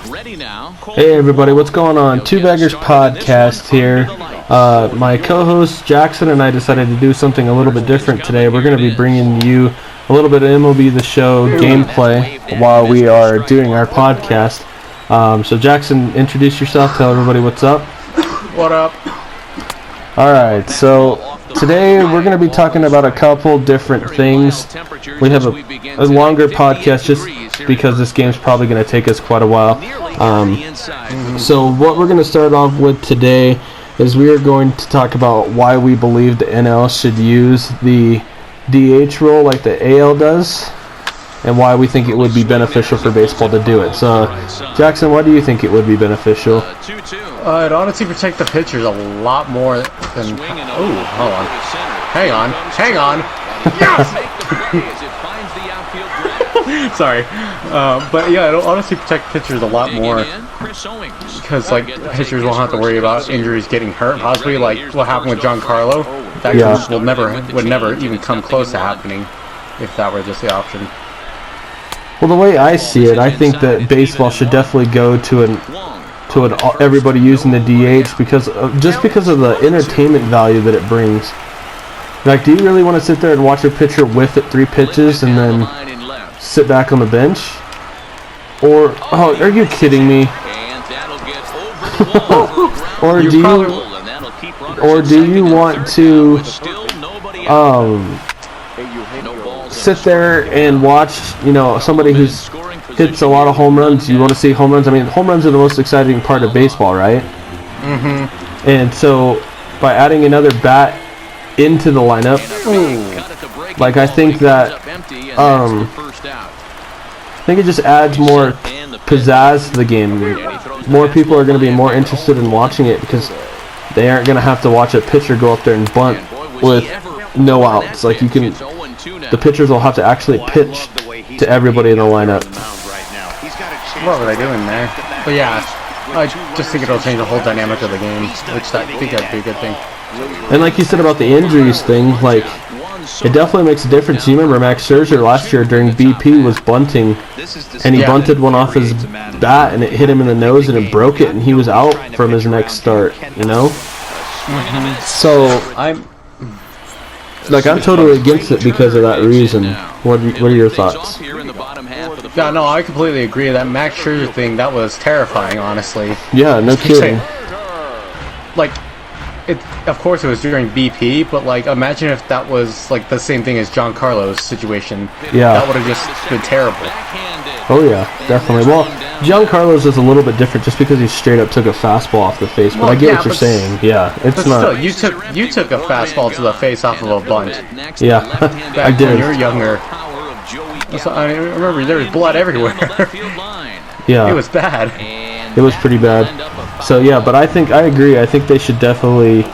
Hey everybody, what's going on? 2Baggers podcast here. My co-host Jackson and I decided to do something a little bit different today. We're going to be bringing you a little bit of MLB The Show gameplay while we are doing our podcast. So Jackson, introduce yourself, tell everybody what's up. What up? Alright, so today we're going to be talking about a couple different things. We have a longer podcast just because this game's probably going to take us quite a while. So what we're going to start off with today is we are going to talk about why we believe the NL should use the DH role like the AL does, and why we think it would be beneficial for baseball to do it. So, Jackson, why do you think it would be beneficial? It'd honestly protect the pitchers a lot more than... Oh, hold on. Hang on. Yes! Sorry. But yeah, it'll honestly protect pitchers a lot more. Because, like, pitchers won't have to worry about injuries getting hurt, possibly, like what happened with Giancarlo. That would never even come close to happening if that were just the option. Well, the way I see it, I think that baseball should definitely go to everybody using the DH because of the entertainment value that it brings. Like, do you really want to sit there and watch a pitcher whiff at 3 pitches and then sit back on the bench? Or, oh, are you kidding me? or do you want to sit there and watch, somebody who's hits a lot of home runs? You want to see home runs? I mean, home runs are the most exciting part of baseball, right? Mm-hmm. And so, by adding another bat into the lineup, like, I think that, I think it just adds more pizzazz to the game. More people are going to be more interested in watching it because they aren't going to have to watch a pitcher go up there and bunt with no outs. Like, the pitchers will have to actually pitch to everybody in the lineup. What were they doing there? But yeah, I just think it'll change the whole dynamic of the game, which I think that'd be a good thing. And like you said about the injuries thing, like, it definitely makes a difference. You remember Max Scherzer last year during BP was bunting, and he bunted one off his bat, and it hit him in the nose, and it broke it, and he was out from his next start, Mm-hmm. So, I'm totally against it because of that reason. What are your thoughts? Yeah, no, I completely agree. That Max Scherzer thing, that was terrifying, honestly. Yeah, no kidding. Like, of course it was during BP, but, like, imagine if that was, like, the same thing as Giancarlo's situation. Yeah. That would have just been terrible. Oh, yeah, definitely. Well, Giancarlo's is a little bit different just because he straight up took a fastball off the face, but I get what you're saying. Yeah, it's not... Still, you took a fastball to the face off of a bunt. Yeah, I did. When you were younger. So, I remember there was blood everywhere. Yeah. It was bad. It was pretty bad. So, yeah, but I agree. I think they should definitely,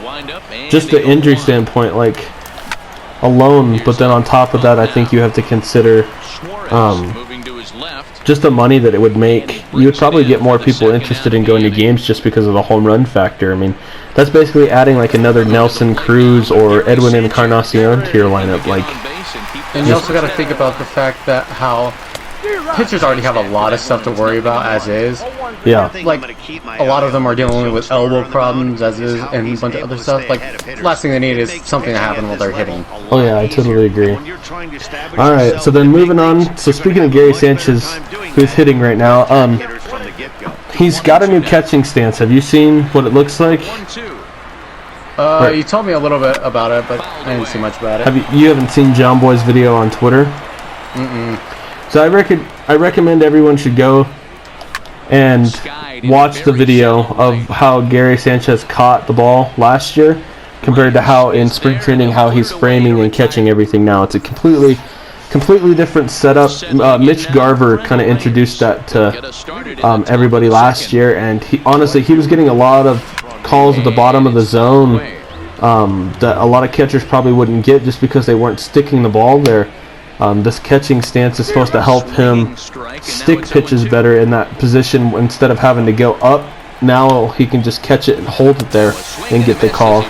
just the injury standpoint, like, alone, but then on top of that, I think you have to consider just the money that it would make. You would probably get more people interested in going to games just because of the home run factor. I mean, that's basically adding, like, another Nelson Cruz or Edwin Encarnacion to your lineup. Like, and you also got to think about the fact that how pitchers already have a lot of stuff to worry about as is. Yeah. Like, a lot of them are dealing with elbow problems as is and a bunch of other stuff. Like, last thing they need is something to happen while they're hitting. Oh yeah, I totally agree. Alright, so then moving on. So speaking of Gary Sanchez, who's hitting right now, he's got a new catching stance. Have you seen what it looks like? You told me a little bit about it, but I didn't see much about it. You haven't seen John Boy's video on Twitter? So I recommend everyone should go and watch the video of how Gary Sanchez caught the ball last year compared to how in spring training how he's framing and catching everything now. It's a completely different setup. Mitch Garver kind of introduced that to everybody last year, and he was getting a lot of calls at the bottom of the zone that a lot of catchers probably wouldn't get just because they weren't sticking the ball there. This catching stance is supposed to help him stick pitches better in that position instead of having to go up. Now he can just catch it and hold it there and get the call.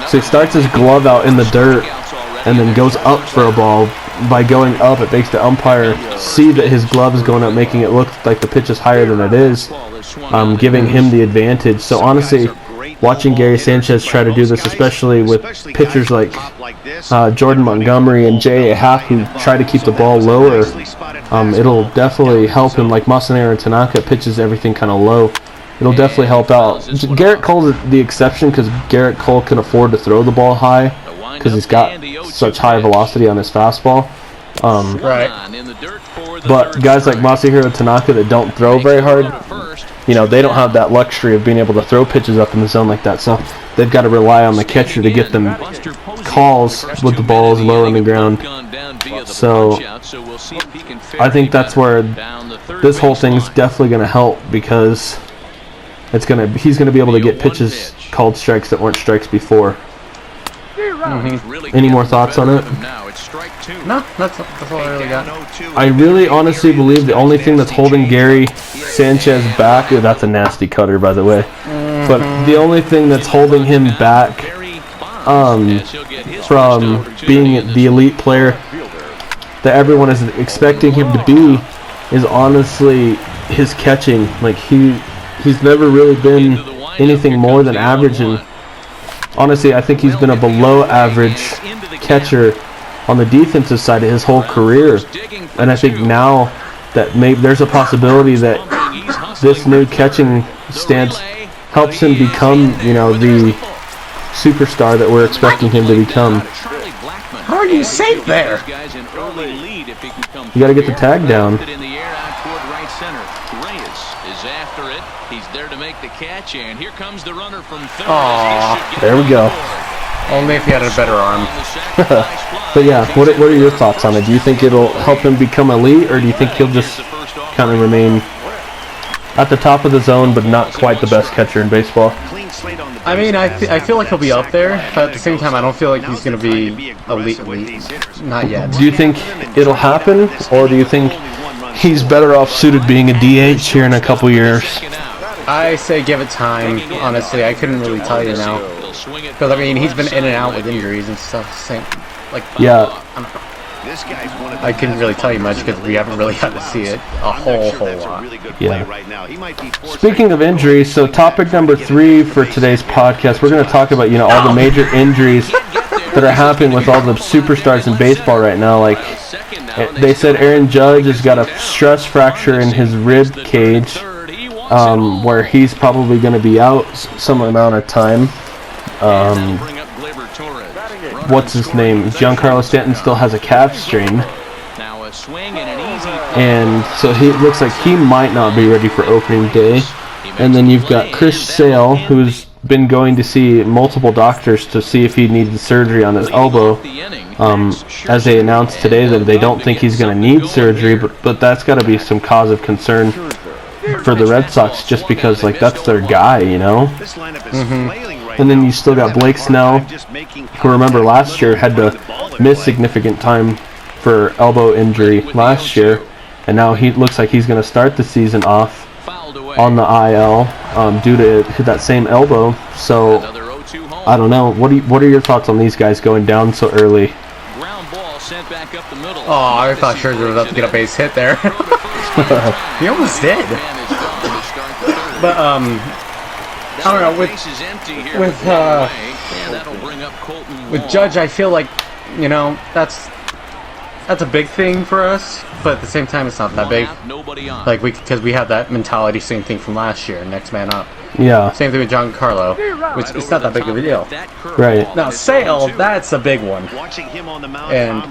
So he starts his glove out in the dirt and then goes up for a ball by going up, it makes the umpire see that his glove is going up, making it look like the pitch is higher than it is, giving him the advantage. So honestly, watching Gary Sanchez try to do this, especially with pitchers like Jordan Montgomery and J.A. Happ, who try to keep the ball lower, it'll definitely help him. Like Masanero Tanaka pitches everything kind of low. It'll definitely help out. Garrett Cole's the exception because Garrett Cole can afford to throw the ball high because he's got such high velocity on his fastball. Right. But guys like Masahiro Tanaka that don't throw very hard, you know, they don't have that luxury of being able to throw pitches up in the zone like that. So they've got to rely on the catcher to get them calls with the balls low on the ground. So I think that's where this whole thing's definitely going to help, because he's going to be able to get pitches called strikes that weren't strikes before. Any more thoughts on it? No, that's all I really got. I really honestly believe the only thing that's holding Gary Sanchez back, that's a nasty cutter by the way, but the only thing that's holding him back from being the elite player that everyone is expecting him to be is honestly his catching. Like he's never really been anything more than average, and honestly I think he's been a below average catcher on the defensive side of his whole career, and I think now that maybe there's a possibility that this new catching stance helps him become, you know, the superstar that we're expecting him to become. How are you safe there? You got to get the tag down. Aww, there we go. Only if he had a better arm. But yeah, what are your thoughts on it? Do you think it'll help him become elite, or do you think he'll just kind of remain at the top of the zone but not quite the best catcher in baseball? I mean, I feel like he'll be up there, but at the same time I don't feel like he's going to be elite. Not yet. Do you think it'll happen, or do you think he's better off suited being a DH here in a couple years? I say give it time. Honestly, I couldn't really tell you now. Because, I mean, he's been in and out with injuries and stuff. Yeah. I couldn't really tell you much because we haven't really had to see it a whole lot. Yeah. Speaking of injuries, so topic number 3 for today's podcast, we're going to talk about, you know, all the major injuries that are happening with all the superstars in baseball right now. Like, they said Aaron Judge has got a stress fracture in his rib cage, where he's probably going to be out some amount of time. What's his name? Giancarlo Stanton still has a calf strain, and so he looks like he might not be ready for opening day. And then you've got Chris Sale, who's been going to see multiple doctors to see if he needs surgery on his elbow. As they announced today that they don't think he's going to need surgery, but that's got to be some cause of concern for the Red Sox, just because like that's their guy, you know. And then you still got Blake Snell, who, remember, last year had to miss significant time for elbow injury last year, and now he looks like he's going to start the season off on the IL due to that same elbow. So I don't know. What are your thoughts on these guys going down so early? Oh, I thought Scherzer was about to get a base hit there. He almost did. But I don't know, with Judge, I feel like, you know, that's a big thing for us, but at the same time, it's not that big. Like, because we have that mentality, same thing from last year, next man up. Yeah. Same thing with Giancarlo, which it's not that big of a deal. Right. Now, Sale, that's a big one. And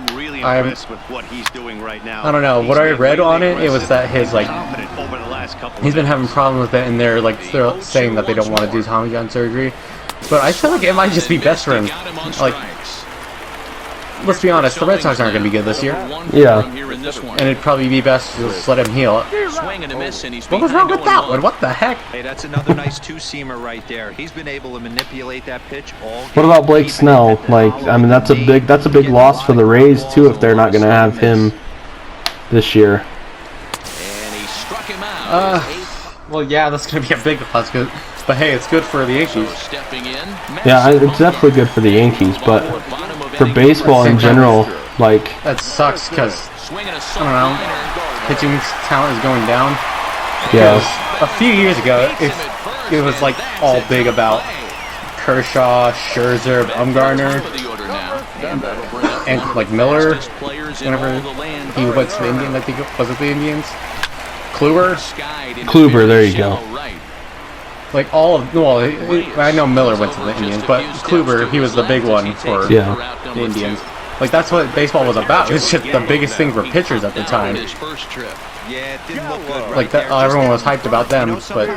I don't know, what I read on it, it was that his, like, he's been having problems with it, and they're saying that they don't want to do Tommy John surgery. But I feel like it might just be best for him. Like, let's be honest, the Red Sox aren't going to be good this year. Yeah. And it'd probably be best to just let him heal. What was wrong with that one? What the heck? Hey, that's another nice two-seamer right there. He's been able to manipulate that pitch all game. What about Blake Snell? Like, I mean, that's a big loss for the Rays too if they're not going to have him this year. Well, yeah, that's going to be a big loss. But hey, it's good for the Yankees. Yeah, it's definitely good for the Yankees, but for baseball in general, Like, that sucks because I don't know, pitching talent is going down. yeah. A few years ago, it was like all big about Kershaw, Scherzer, Bumgarner, and like Miller. Whenever he went to the Indians, I think was it the Indians? Kluber, there you go. Like all of, well, I know Miller went to the Indians, but Kluber, he was the big one for the Indians. Like that's what baseball was about. It's just the biggest thing for pitchers at the time. Like that, everyone was hyped about them, but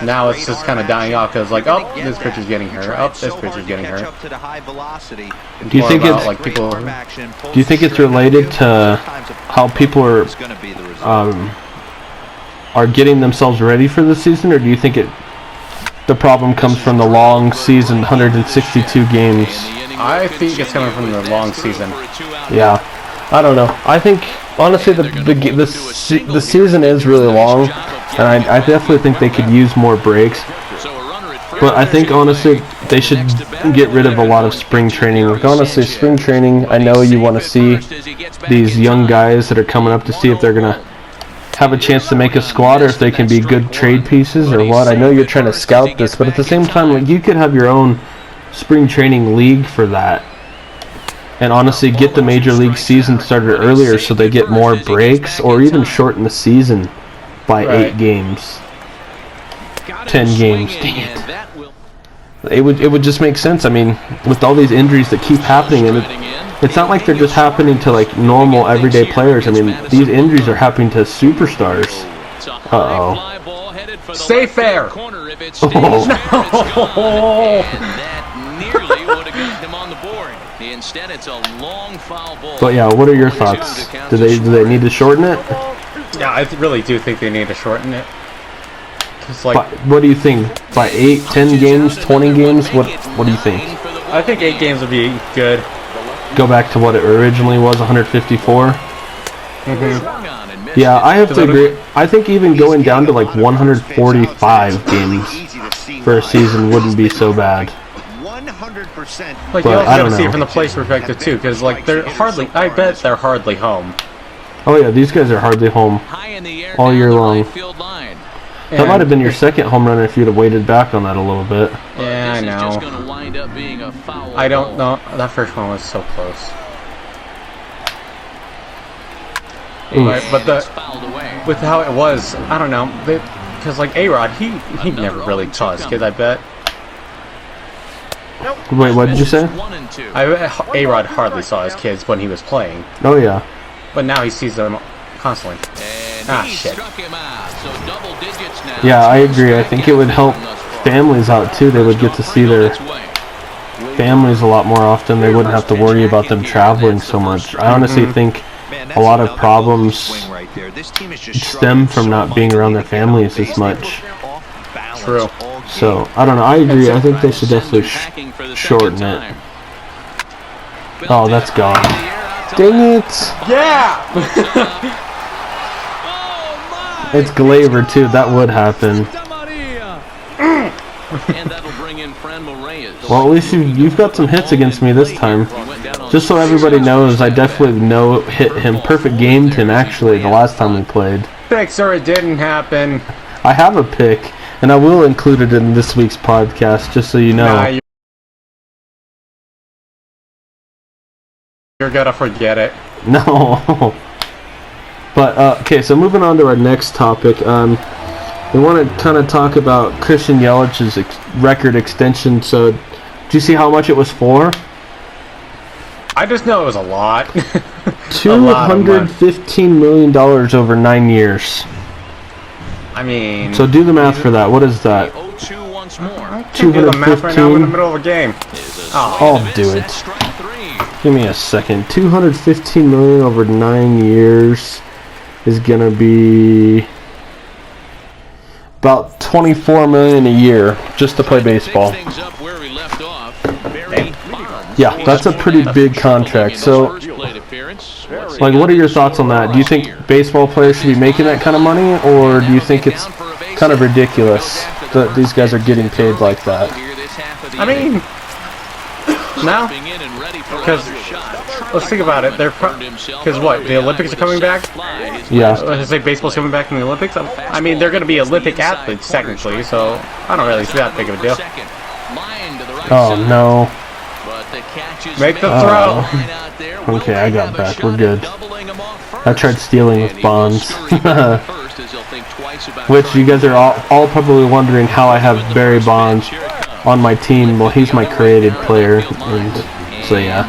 now it's just kind of dying off because like, oh, this pitcher's getting hurt. Oh, this pitcher's getting hurt. Do you think it's like people? Do you think it's related to how people are getting themselves ready for the season, or do you think the problem comes from the long season, 162 games? I think it's coming from the long season. Yeah, I don't know. I think honestly the season is really long, and I definitely think they could use more breaks. But I think honestly they should get rid of a lot of spring training. Like honestly, spring training. I know you want to see these young guys that are coming up to see if they're gonna have a chance to make a squad or if they can be good trade pieces or what. I know you're trying to scout this, but at the same time, like you could have your own spring training league for that, and honestly get the major league season started earlier so they get more breaks, or even shorten the season by 8 games, 10 games. Dang it! It would just make sense. I mean, with all these injuries that keep happening, and it's not like they're just happening to like normal everyday players. I mean, these injuries are happening to superstars. Stay fair. Nearly would have got him on the board. Instead, it's a long foul ball. But yeah, what are your thoughts? Do they need to shorten it? Yeah, I really do think they need to shorten it. Like, what do you think? By 8, 10 games, 20 games? What do you think? I think 8 games would be good. Go back to what it originally was, 154. Yeah, I have to agree. I think even going down to like 145 games for a season wouldn't be so bad. 100%. Like, you also got to see it from the player's perspective too, because like they're hardly. I bet they're hardly home. Oh yeah, these guys are hardly home all year long. That might have been your second home run if you'd have waited back on that a little bit. Yeah, I know. I don't know. That first one was so close. Right, but with how it was, I don't know. Because like A-Rod, he never really taught his kids, I bet. Wait, what did you say? A-Rod hardly saw his kids when he was playing. Oh yeah. But now he sees them constantly. Ah, shit. Yeah, I agree. I think it would help families out too. They would get to see their families a lot more often. They wouldn't have to worry about them traveling so much. I honestly think a lot of problems stem from not being around their families as much. True. So, I don't know. I agree. I think they should definitely shorten it. Oh, that's gone. Dang it! Yeah! It's Glaber too. That would happen. Well, at least you've got some hits against me this time. Just so everybody knows, I definitely hit him. Perfect gamed him actually the last time we played. Thanks, sir. It didn't happen. I have a pick, and I will include it in this week's podcast, just so you know. Nah, you're gonna forget it. No. But, okay, so moving on to our next topic. We want to kind of talk about Christian Yelich's record extension. So, do you see how much it was for? I just know it was a lot. $215 million over 9 years. I mean... So do the math for that. What is that? 215 in the middle of a game. Oh, I'll do it. Give me a second. $215 million over 9 years is gonna be about $24 million a year just to play baseball. Yeah, that's a pretty big contract. So, like, what are your thoughts on that? Do you think baseball players should be making that kind of money, or do you think it's kind of ridiculous that these guys are getting paid like that? I mean, no, because let's think about it. They're because what, the Olympics are coming back? Yeah. Let's say baseball's coming back in the Olympics. I mean, they're going to be Olympic athletes technically, so I don't really see that big of a deal. Oh no. Make the throw. Okay, I got back. We're good. I tried stealing with Bonds. Which you guys are all probably wondering how I have Barry Bonds on my team. Well, he's my created player, and so yeah,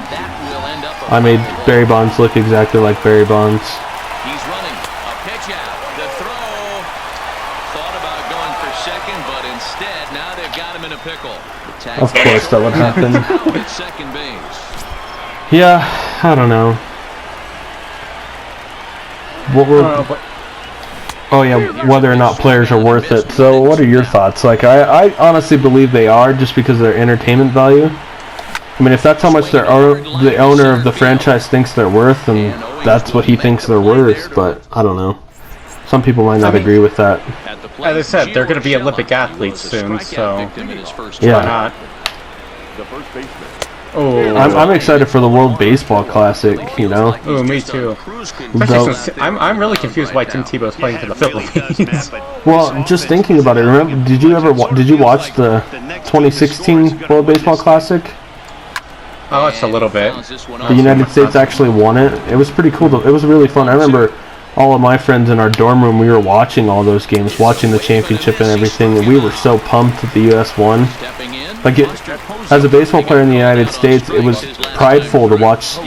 I made Barry Bonds look exactly like Barry Bonds. He's running a pitch out. The throw. Thought about going for second, but instead now they've got him in a pickle. Of course that would happen. At second base. Yeah, I don't know. What were? Oh yeah, whether or not players are worth it. So what are your thoughts? Like, I honestly believe they are, just because of their entertainment value. I mean, if that's how much the owner of the franchise thinks they're worth, then that's what he thinks they're worth. But I don't know. Some people might not agree with that. As I said, they're going to be Olympic athletes soon, so yeah. Why not? Oh, I'm excited for the World Baseball Classic. You know. Oh, me too. Especially since I'm really confused why Tim Tebow's playing for the Philippines. Well, just thinking about it. Remember? Did you watch the 2016 World Baseball Classic? I watched a little bit. The United States actually won it. It was pretty cool. It was really fun. I remember all of my friends in our dorm room. We were watching all those games, watching the championship and everything, and we were so pumped that the U.S. won. Like, as a baseball player in the United States, it was prideful to watch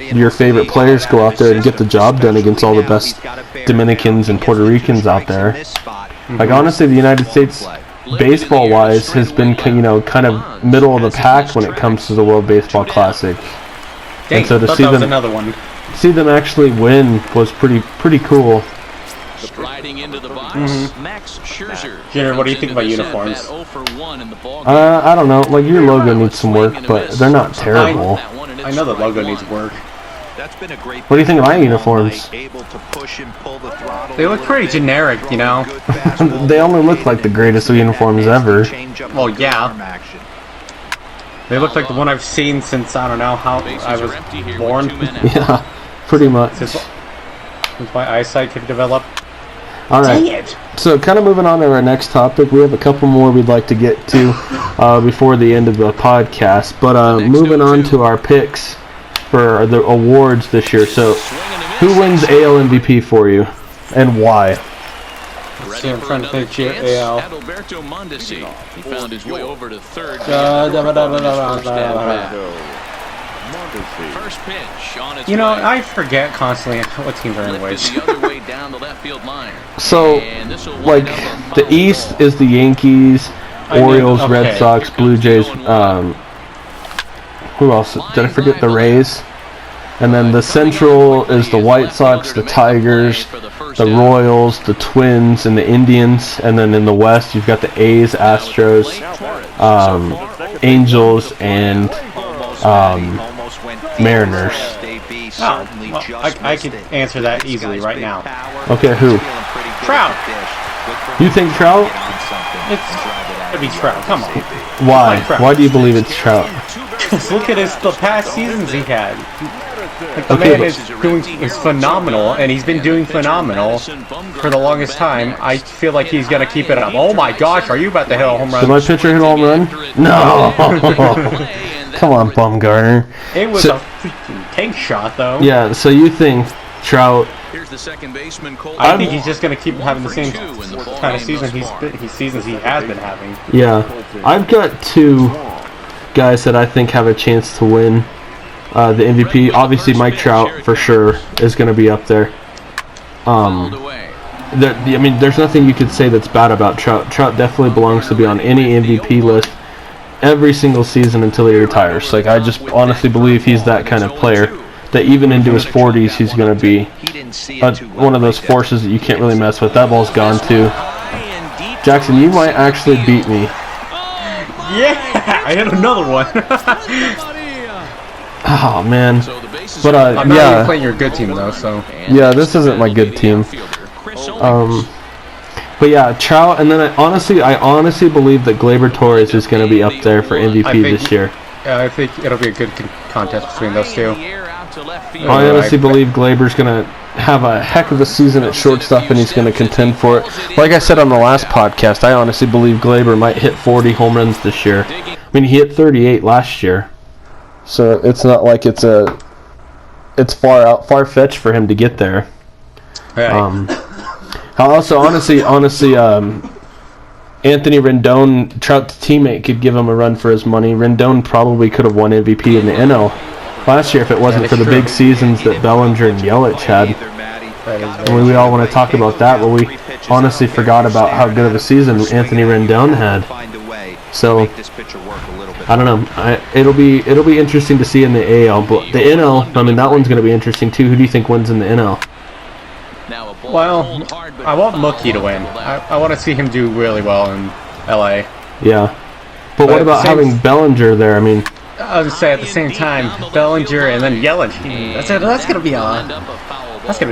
your favorite players go out there and get the job done against all the best Dominicans and Puerto Ricans out there. Like, honestly, the United States, baseball-wise, has been, you know, kind of middle of the pack when it comes to the World Baseball Classic. Dang, and so to see them actually win was pretty cool. Striding into the box, Max Scherzer. Junior, what do you think about uniforms? I don't know. Like, your logo needs some work, but they're not terrible. I know the logo needs work. What do you think of my uniforms? They look pretty generic, you know. They only look like the greatest uniforms ever. Well, yeah. They look like the one I've seen since, I don't know, how I was born. Yeah, pretty much. Since my eyesight could develop. Alright, so kind of moving on to our next topic. We have a couple more we'd like to get to before the end of the podcast. But moving on to our picks for the awards this year. So, who wins AL MVP for you, and why? See, I'm trying to think here. AL. He found his way over to third. First pitch on its you know, way. I forget constantly what teams are in which. The other way down the left field line. So, like, the East is the Yankees, Orioles, Red Sox, Blue Jays. Who else? Did I forget the Rays? And then the Central is the White Sox, the Tigers, the Royals, the Twins, and the Indians. And then in the West, you've got the A's, Astros, Angels, and Mariners. Oh, well, I could answer that easily right now. Okay, who? Trout. You think Trout? It's gotta be Trout. Come on. Why? Why do you believe it's Trout? Because look at the past seasons he had. Like, the man is phenomenal, and he's been doing phenomenal for the longest time. I feel like he's gonna keep it up. Oh my gosh, are you about to hit a home run? Did my pitcher hit a home run? No. Come on, Bumgarner. It was a freaking tank shot, though. Yeah. So you think Trout? Here's the second baseman, I think he's just gonna keep having the same kind of seasons he has been having. Yeah. I've got two guys that I think have a chance to win the MVP. Obviously, Mike Trout for sure is going to be up there. I mean, there's nothing you could say that's bad about Trout. Trout definitely belongs to be on any MVP list every single season until he retires. Like, I just honestly believe he's that kind of player that even into his 40s, he's going to be one of those forces that you can't really mess with. That ball's gone too. Jackson, you might actually beat me. Yeah, I hit another one. Oh man, but I'm not even playing your good team though, so yeah, this isn't my good team. But yeah, Trout, and then I honestly believe that Gleyber Torres is going to be up there for MVP this year. Yeah, I think it'll be a good contest between those two. to left field. I honestly believe Glaber's going to have a heck of a season at shortstop, and he's going to contend for it. Like I said on the last podcast, I honestly believe Glaber might hit 40 home runs this year. I mean, he hit 38 last year, so it's not like it's far-fetched for him to get there. Right. Also, honestly, Anthony Rendon, Trout's teammate, could give him a run for his money. Rendon probably could have won MVP in the NL last year if it wasn't for the big seasons that Bellinger and Yelich had. And we all want to talk about that, but we honestly forgot about how good of a season Anthony Rendon had. So I don't know. It'll be interesting to see in the AL, but the NL, I mean, that one's going to be interesting too. Who do you think wins in the NL? Well, I want Mookie to win. I want to see him do really well in LA. Yeah. But what about having Bellinger there? I mean, I was gonna say at the same time, Bellinger and then Yelich. That's gonna be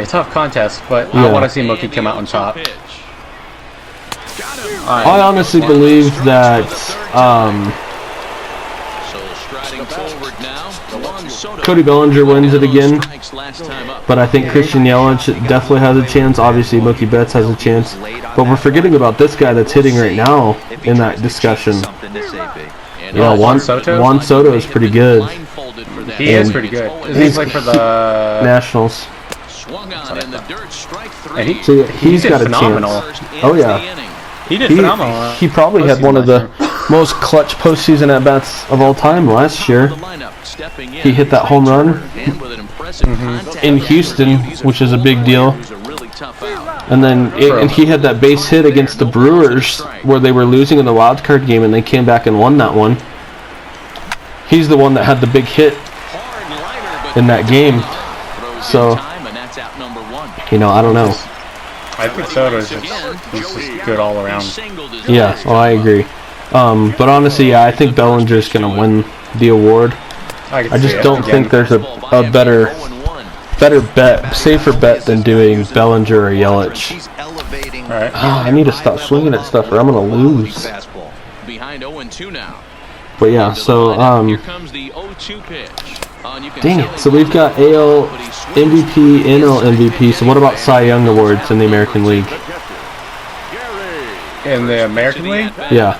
a tough contest. But I want to see Mookie come out on top. I honestly believe that Cody Bellinger wins it again, but I think Christian Yelich definitely has a chance. Obviously, Mookie Betts has a chance, but we're forgetting about this guy that's hitting right now in that discussion. Yeah, Juan Soto is pretty good. He is pretty good. He's like for the Nationals. And he's got a phenomenal chance. Oh yeah. He did phenomenal. He probably had one of the most clutch postseason at-bats of all time last year. He hit that home run in Houston, which is a big deal. And then and he had that base hit against the Brewers where they were losing in the wild card game, and they came back and won that one. He's the one that had the big hit in that game. So, I don't know. I think Soto's just good all around. Yeah, well, I agree. But honestly, I think Bellinger's going to win the award. I just don't think there's a better bet, safer bet than doing Bellinger or Yelich. Alright. I need to stop swinging at stuff or I'm going to lose. But yeah, so, dang it. So we've got AL MVP, NL MVP. So what about Cy Young awards in the American League? In the American League? Yeah.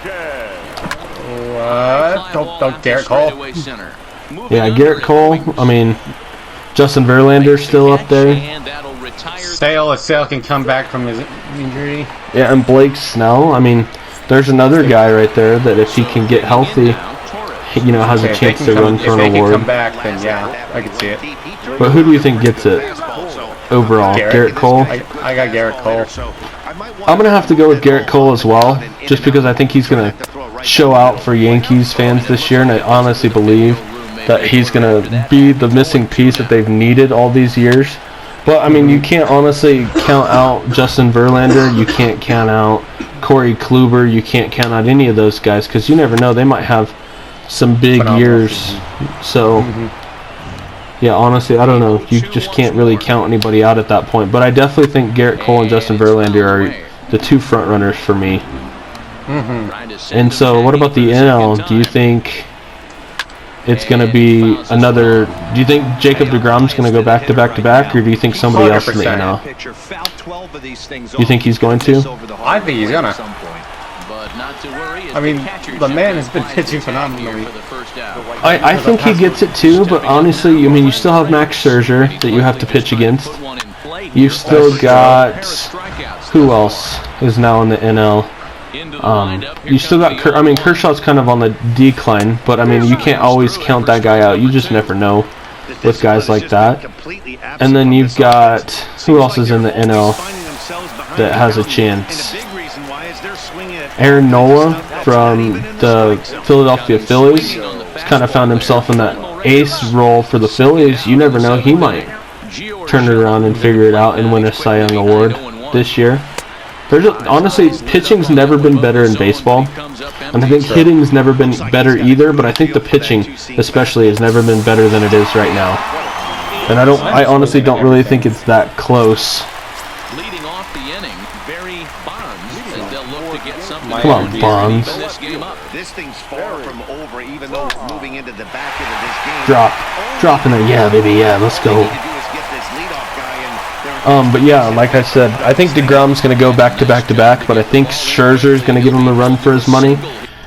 What? Don't Garrett Cole? Yeah, Garrett Cole. I mean, Justin Verlander's still up there. Sale can come back from his injury. Yeah, and Blake Snell. I mean, there's another guy right there that if he can get healthy, has a chance to run for an award. If they can come back, then yeah, I can see it. But who do you think gets it overall? Garrett Cole? I got Garrett Cole. I'm going to have to go with Garrett Cole as well, just because I think he's going to show out for Yankees fans this year, and I honestly believe that he's going to be the missing piece that they've needed all these years. But, I mean, you can't honestly count out Justin Verlander. You can't count out Corey Kluber. You can't count out any of those guys because you never know. They might have some big years. So, yeah, honestly, I don't know. You just can't really count anybody out at that point. But I definitely think Garrett Cole and Justin Verlander are the two front runners for me. And so, what about the NL? Do you think it's going to be another... Do you think Jacob deGrom's going to go back-to-back-to-back, or do you think somebody else in the NL? You think he's going to? I think he's going to. I mean, the man has been pitching phenomenally. I think he gets it too, but honestly, I mean, you still have Max Scherzer that you have to pitch against. You've still got... Who else is now in the NL? You still got... Kershaw's kind of on the decline, but I mean, you can't always count that guy out. You just never know with guys like that. And then you've got... Who else is in the NL that has a chance? Aaron Nola from the Philadelphia Phillies has kind of found himself in that ace role for the Phillies. You never know, he might turn it around and figure it out and win a Cy Young Award this year. Honestly, pitching's never been better in baseball, and I think hitting's never been better either, but I think the pitching especially has never been better than it is right now. And I honestly don't really think it's that close. as they'll look to get something. Come on, Bonds. This game up. This thing's far from over, even though it's moving into the back end of this game. Dropping it. Yeah, baby. Yeah, let's go. But yeah, like I said, I think DeGrom's going to go back to back to back, but I think Scherzer's going to give him a run for his money,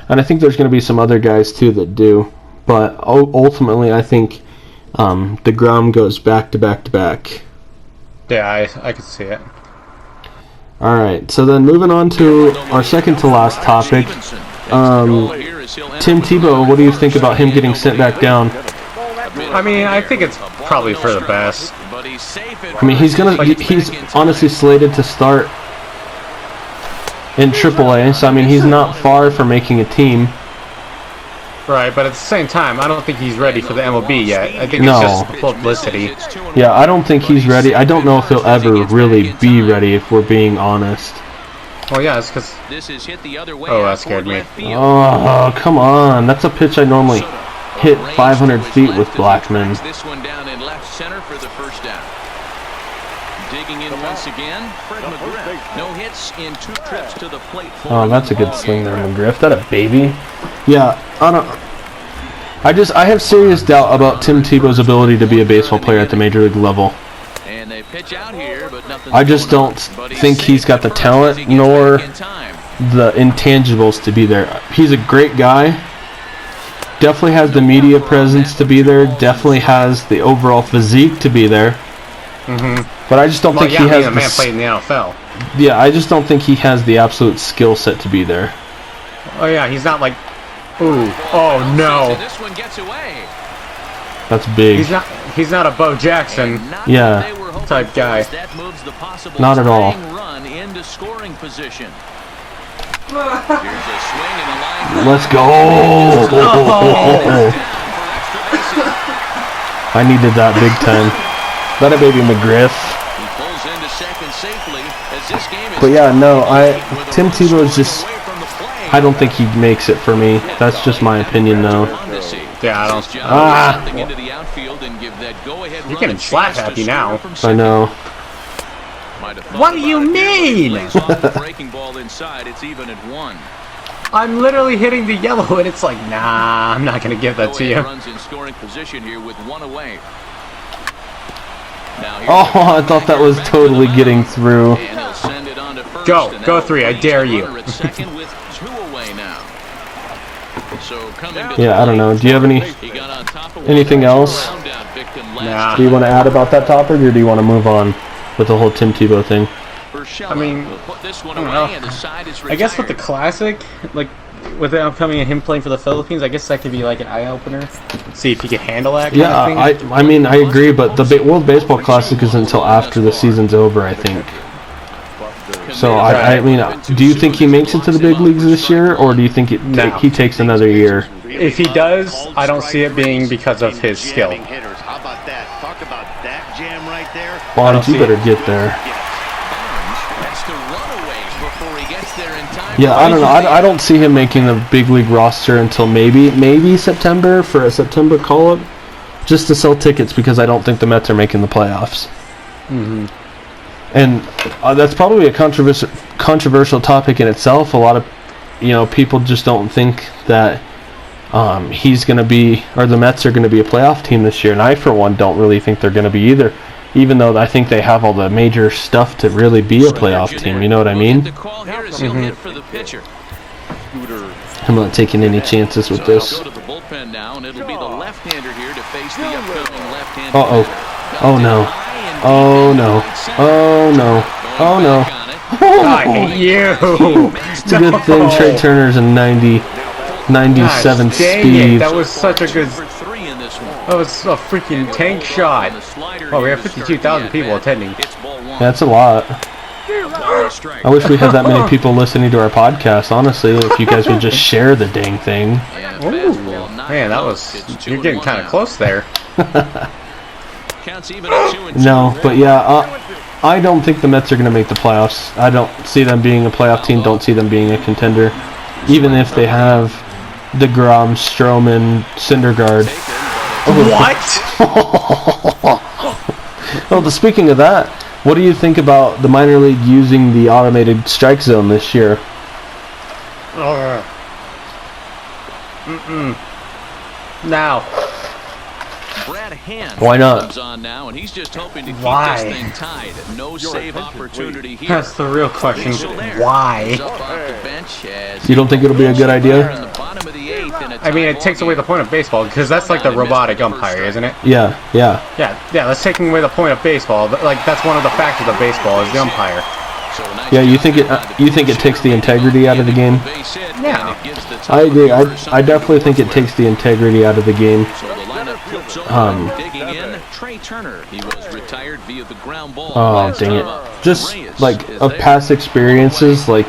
and I think there's going to be some other guys too that do. But ultimately, I think DeGrom goes back to back to back. Yeah, I could see it. All right, so then moving on to our second to last topic, Tim Tebow. What do you think about him getting sent back down? I mean, I think it's probably for the best. I mean, he's honestly slated to start in AAA, so I mean, he's not far from making a team. Right, but at the same time, I don't think he's ready for the MLB yet. I think it's just publicity. Yeah, I don't think he's ready. I don't know if he'll ever really be ready, if we're being honest. Well, yeah, it's because... Oh, that scared me. Oh, come on. That's a pitch I normally hit 500 feet with Blackman. This one down in left center for the first down. Digging in once again, Fred McGriff. No hits in 2 trips to the plate. Oh, that's a good swing there, McGriff. That a baby. Yeah, I have serious doubt about Tim Tebow's ability to be a baseball player at the major league level. And they pitch out here, but I just don't think he's got the talent nor the intangibles to be there. He's a great guy. Definitely has the media presence to be there. Definitely has the overall physique to be there. But I just don't think he has the man played in the NFL. Yeah, I just don't think he has the absolute skill set to be there. Oh yeah, he's not like, ooh, oh no. This one gets away. That's big. He's not a Bo Jackson type guy. That moves the possible not at all. Run into scoring position. Here's a swing and a line. Let's go. I needed that big time. That a baby McGriff. He pulls into second safely as this game is. But yeah, no, Tim Tebow is just. I don't think he makes it for me. That's just my opinion, though. Yeah, I don't. You're getting slap happy now. I know. What do you mean? Breaking ball inside. It's even at 1. I'm literally hitting the yellow, and it's like, nah, I'm not gonna give that to you. Runs in scoring position here with 1 away. Oh, I thought that was totally getting through. Go 3, I dare you. Yeah, I don't know. Do you have anything else? Nah. Do you want to add about that topic, or do you want to move on with the whole Tim Tebow thing? I mean, I don't know. I guess with the Classic, like with the upcoming and him playing for the Philippines, I guess that could be like an eye-opener. See if he can handle that kind of thing. I mean, I agree, but the World Baseball Classic is until after the season's over, I think. So, I mean, do you think he makes it to the big leagues this year, or do you think he takes another year? If he does, I don't see it being because of his skill. Bonds, you better get there. Yeah, I don't know. I don't see him making the big league roster until maybe September for a September call-up, just to sell tickets, because I don't think the Mets are making the playoffs. And that's probably a controversial topic in itself. A lot of people just don't think that he's going to be, or the Mets are going to be a playoff team this year, and I for one don't really think they're going to be either. Even though I think they have all the major stuff to really be a playoff team, you know what I mean? I'm not taking any chances with this. Oh no. Oh no. Oh no. Oh no. I hate you. It's a good thing Trey Turner's a 97 speed. That was such a good. That was a freaking tank shot. Oh, we have 52,000 people attending. That's a lot. I wish we had that many people listening to our podcast, honestly, if you guys would just share the dang thing. Ooh, man, you're getting kind of close there. No, but yeah, I don't think the Mets are going to make the playoffs. I don't see them being a playoff team, don't see them being a contender. Even if they have DeGrom, Stroman, Syndergaard. What? Oh, speaking of that, What do you think about the minor league using the automated strike zone this year? Now. Why not? On now, and he's just hoping to keep Why? this thing tied. No save opportunity here. That's the real question. Why? You don't think it'll be a good idea? I mean, it takes away the point of baseball, because that's like the robotic umpire, isn't it? Yeah. Yeah, that's taking away the point of baseball. Like, that's one of the factors of baseball, is the umpire. Yeah, you think it takes the integrity out of the game? Yeah. I agree. I definitely think it takes the integrity out of the game. Oh, dang it. Just, like, of past experiences, like,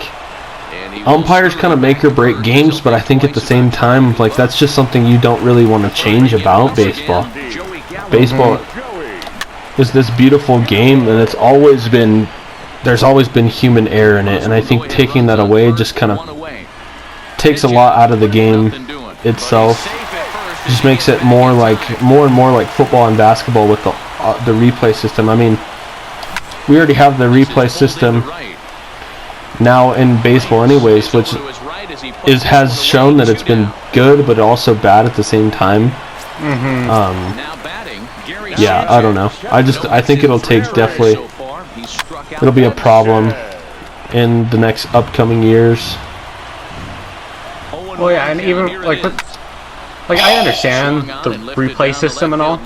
umpires kind of make or break games, but I think at the same time, like, that's just something you don't really want to change about baseball. Baseball is this beautiful game, and there's always been human error in it, and I think taking that away just kind of takes a lot out of the game itself. Just makes it more and more like football and basketball with the replay system. I mean, we already have the replay system now in baseball anyways, which has shown that it's been good but also bad at the same time. Yeah, I don't know. I think it'll be a problem in the next upcoming years. Well, yeah, and even like I understand the replay system and all,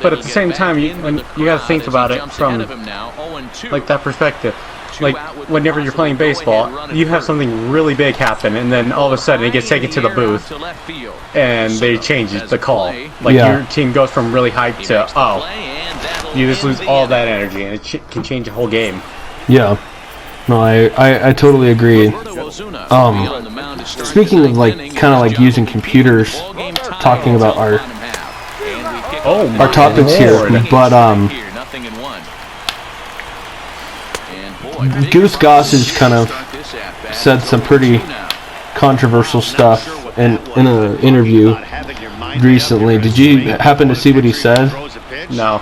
but at the same time, you got to think about it from like that perspective. Like, whenever you're playing baseball, you have something really big happen, and then all of a sudden it gets taken to the booth, and they change the call. Like, your team goes from really hyped to, you just lose all that energy, and it can change the whole game. Yeah. No, I totally agree. Speaking of, like, kind of like using computers, talking about our topics here, but, Goose Gossage kind of said some pretty controversial stuff in an interview recently. Did you happen to see what he said? No.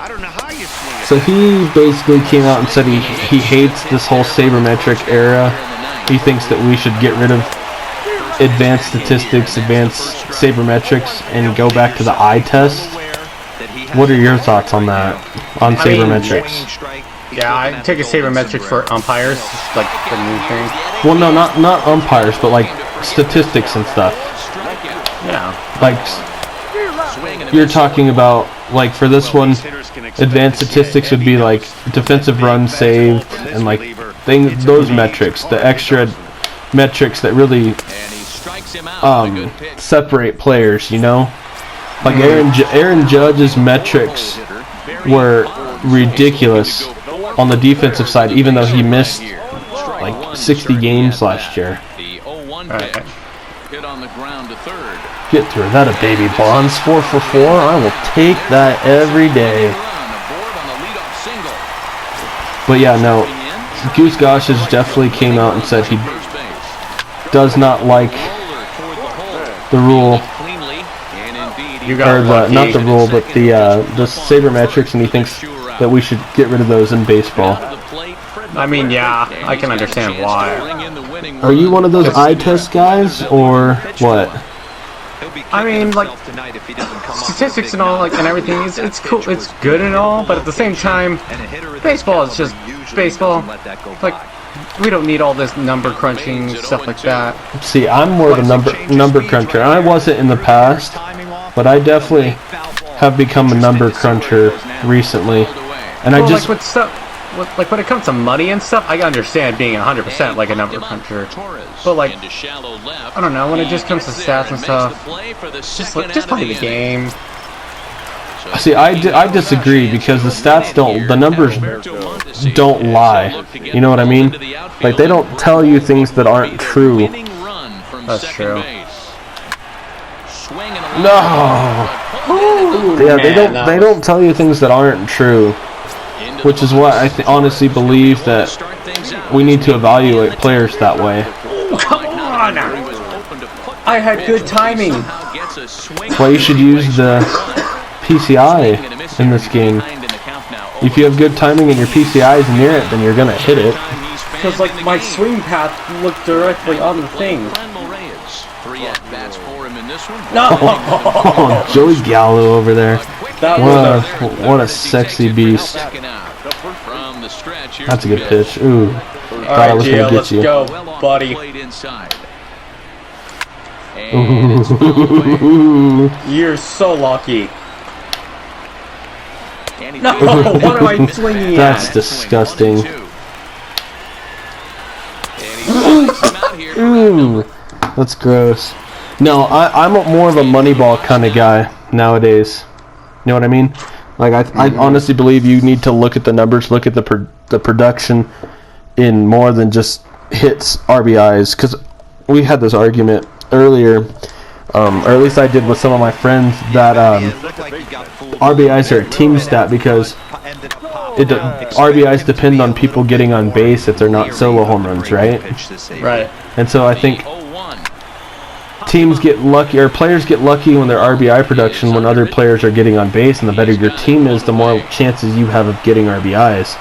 So he basically came out and said he hates this whole sabermetric era. He thinks that we should get rid of advanced statistics, advanced sabermetrics, and go back to the eye test. What are your thoughts on that? On sabermetrics? Yeah, I take a sabermetric for umpires, like the new thing. Well, no, not umpires, but like statistics and stuff. Yeah. Like, you're talking about, like, for this one, advanced statistics would be like defensive runs saved and like those metrics, the extra metrics that really separate players, you know? Like Aaron Judge's metrics were ridiculous on the defensive side, even though he missed like 60 games last year. Right. Get through that, a baby Bonds, 4 for 4. I will take that every day. But yeah, no, Goose Gossage definitely came out and said he does not like the rule, not the rule, but the sabermetrics, and he thinks that we should get rid of those in baseball. I mean, yeah, I can understand why. Are you one of those eye test guys, or what? I mean, like, statistics and all, like, and everything, it's cool, it's good and all, but at the same time, baseball is just baseball. Like, we don't need all this number crunching, stuff like that. See, I'm more of a number cruncher. I wasn't in the past, but I definitely have become a number cruncher recently. And well, I just... like, with stuff, like, when it comes to money and stuff, I understand being 100% like a number cruncher. But, like, I don't know, when it just comes to stats and stuff, just play the game. See, I disagree, because the stats the numbers don't lie. You know what I mean? Like, they don't tell you things that aren't true. That's true. No! Yeah, they don't tell you things that aren't true. Which is why I honestly believe that we need to evaluate players that way. Come on! I had good timing. Well, you should use the PCI in this game. If you have good timing and your PCI is near it, then you're gonna hit it. Because like my swing path looked directly on the thing. No! Oh, Joey Gallo over there. What a sexy beast. That's a good pitch. Ooh. Thought I was gonna get you. Go, buddy. Ooh. You're so lucky. No, what am I swinging That's at? disgusting. Ooh, that's gross. No, I'm more of a Moneyball kind of guy nowadays. You know what I mean? Like I honestly believe you need to look at the numbers, look at the production in more than just hits, RBIs. Because we had this argument earlier, or at least I did with some of my friends, that RBIs are a team stat because RBIs depend on people getting on base if they're not solo home runs, right? Right. And so I think teams get lucky, or players get lucky when their RBI production when other players are getting on base, and the better your team is, the more chances you have of getting RBIs.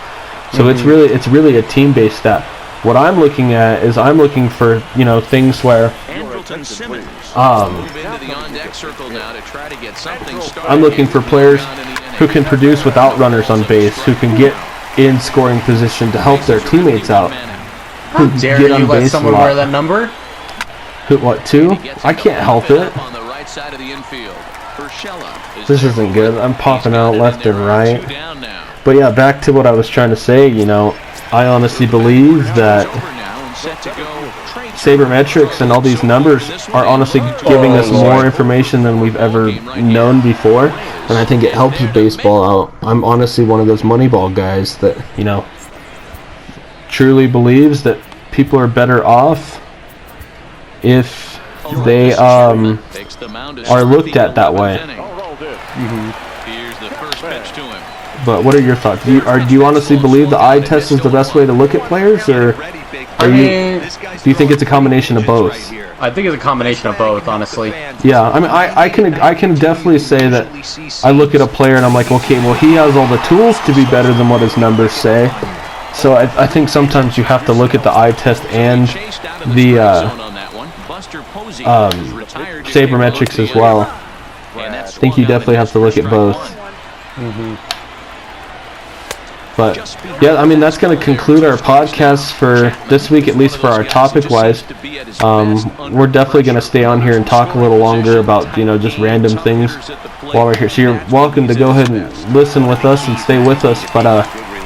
So it's really a team-based stat. What I'm looking at is I'm looking for, you know, things where I'm looking for players who can produce without runners on base, who can get in scoring position to help their teammates out. How dare you let someone wear that number? Who, what, 2? I can't help it. This isn't good. I'm popping out left and right. But yeah, back to what I was trying to say, you know, I honestly believe that sabermetrics and all these numbers are honestly giving us more information than we've ever known before, and I think it helps baseball out. I'm honestly one of those Moneyball guys that, you know, truly believes that people are better off if they are looked at that way. But what are your thoughts? Do you honestly believe the eye test is the best way to look at players, or do you think it's a combination of both? I think it's a combination of both, honestly. Yeah, I mean, I can definitely say that I look at a player and I'm like, okay, well, he has all the tools to be better than what his numbers say. So I think sometimes you have to look at the eye test and the sabermetrics as well. I think you definitely have to look at both. But yeah, I mean, that's going to conclude our podcast for this week, at least for our topic-wise. We're definitely going to stay on here and talk a little longer about, you know, just random things while we're here. So you're welcome to go ahead and listen with us and stay with us. But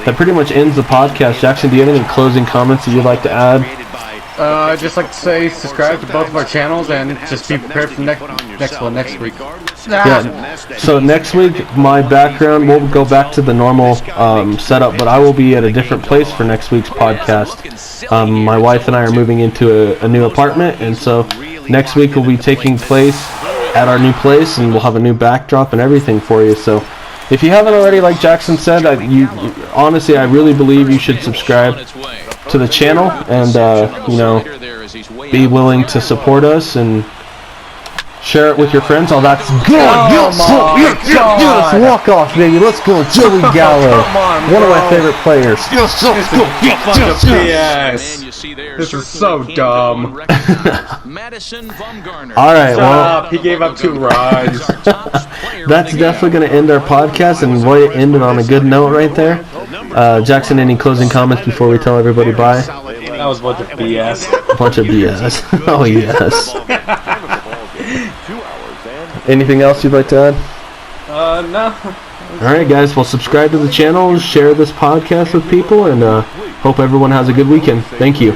that pretty much ends the podcast. Jackson, do you have any closing comments that you'd like to add? I'd just like to say subscribe to both of our channels and just be prepared for next week. Yeah. So next week, my background, we'll go back to the normal setup, but I will be at a different place for next week's podcast. My wife and I are moving into a new apartment, and so next week will be taking place at our new place, and we'll have a new backdrop and everything for you. So if you haven't already, like Jackson said, honestly, I really believe you should subscribe to the channel and you know, be willing to support us and share it with your friends. Oh, that's good. Yes, walk off, baby. Let's go, Joey Gallo. One of my favorite players. This is so dumb. All right, well, he gave up 2 runs. That's definitely going to end our podcast, and we'll end it on a good note right there. Jackson, any closing comments before we tell everybody bye? That was a bunch of BS. A bunch of BS. Oh, yes. Anything else you'd like to add? No. Alright, guys, well, subscribe to the channel, share this podcast with people, and hope everyone has a good weekend. Thank you.